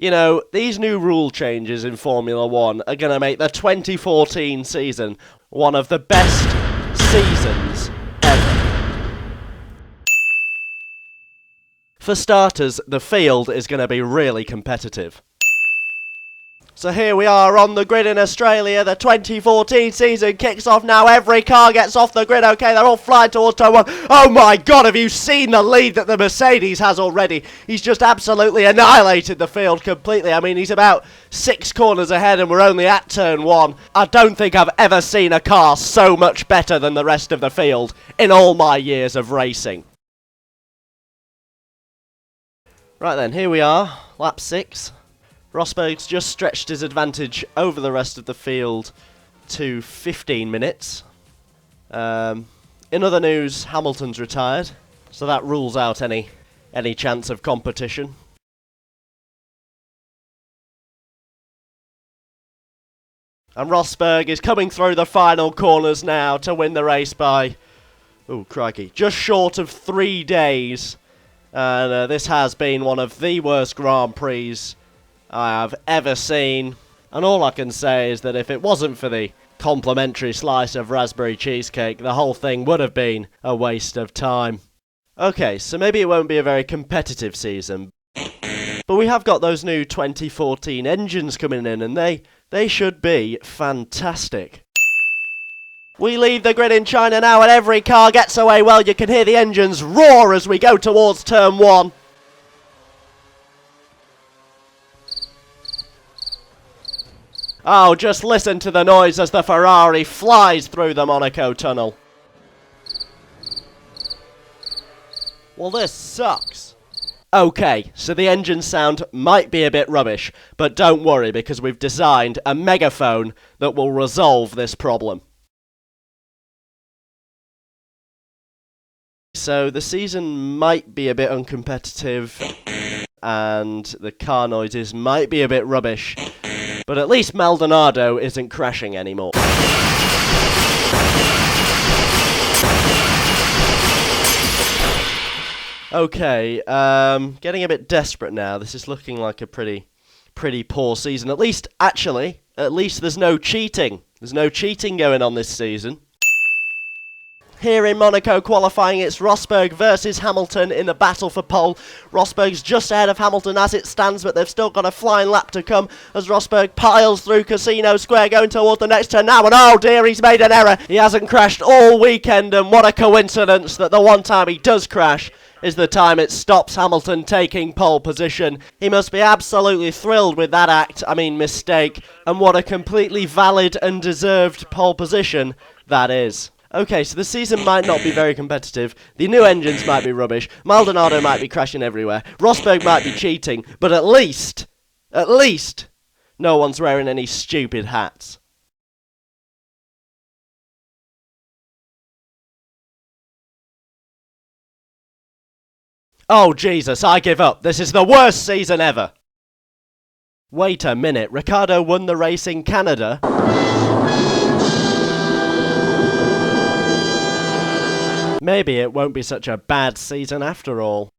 You know, these new rule changes in Formula 1 are going to make the 2014 season one of the best seasons ever. For starters, the field is going to be really competitive. So here we are on the grid in Australia. The 2014 season kicks off now. Every car gets off the grid. Okay, they're all flying towards turn one. Oh my god, have you seen the lead that the Mercedes has already? He's just absolutely annihilated the field completely. I mean, he's about 6 corners ahead and we're only at turn one. I don't think I've ever seen a car so much better than the rest of the field in all my years of racing. Right then, here we are, lap 6. Rosberg's just stretched his advantage over the rest of the field to 15 minutes. In other news, Hamilton's retired, so that rules out any chance of competition. And Rosberg is coming through the final corners now to win the race by, oh crikey, just short of 3 days. And this has been one of the worst Grand Prix I have ever seen, and all I can say is that if it wasn't for the complimentary slice of raspberry cheesecake, the whole thing would have been a waste of time. Okay, so maybe it won't be a very competitive season, but we have got those new 2014 engines coming in, and they should be fantastic. We leave the grid in China now, and every car gets away well. You can hear the engines roar as we go towards turn one. Oh, just listen to the noise as the Ferrari flies through the Monaco tunnel. Well, this sucks. Okay, so the engine sound might be a bit rubbish, but don't worry because we've designed a megaphone that will resolve this problem. So the season might be a bit uncompetitive and the car noises might be a bit rubbish. But at least Maldonado isn't crashing anymore. Okay, getting a bit desperate now. This is looking like a pretty poor season. At least there's no cheating. There's no cheating going on this season. Here in Monaco qualifying, it's Rosberg versus Hamilton in the battle for pole. Rosberg's just ahead of Hamilton as it stands, but they've still got a flying lap to come as Rosberg piles through Casino Square going towards the next turn now, and oh dear, he's made an error. He hasn't crashed all weekend, and what a coincidence that the one time he does crash is the time it stops Hamilton taking pole position. He must be absolutely thrilled with that mistake, and what a completely valid and deserved pole position that is. Okay, so the season might not be very competitive, the new engines might be rubbish, Maldonado might be crashing everywhere, Rosberg might be cheating, but at least, no one's wearing any stupid hats. Oh Jesus, I give up, this is the worst season ever! Wait a minute, Ricciardo won the race in Canada? Maybe it won't be such a bad season after all.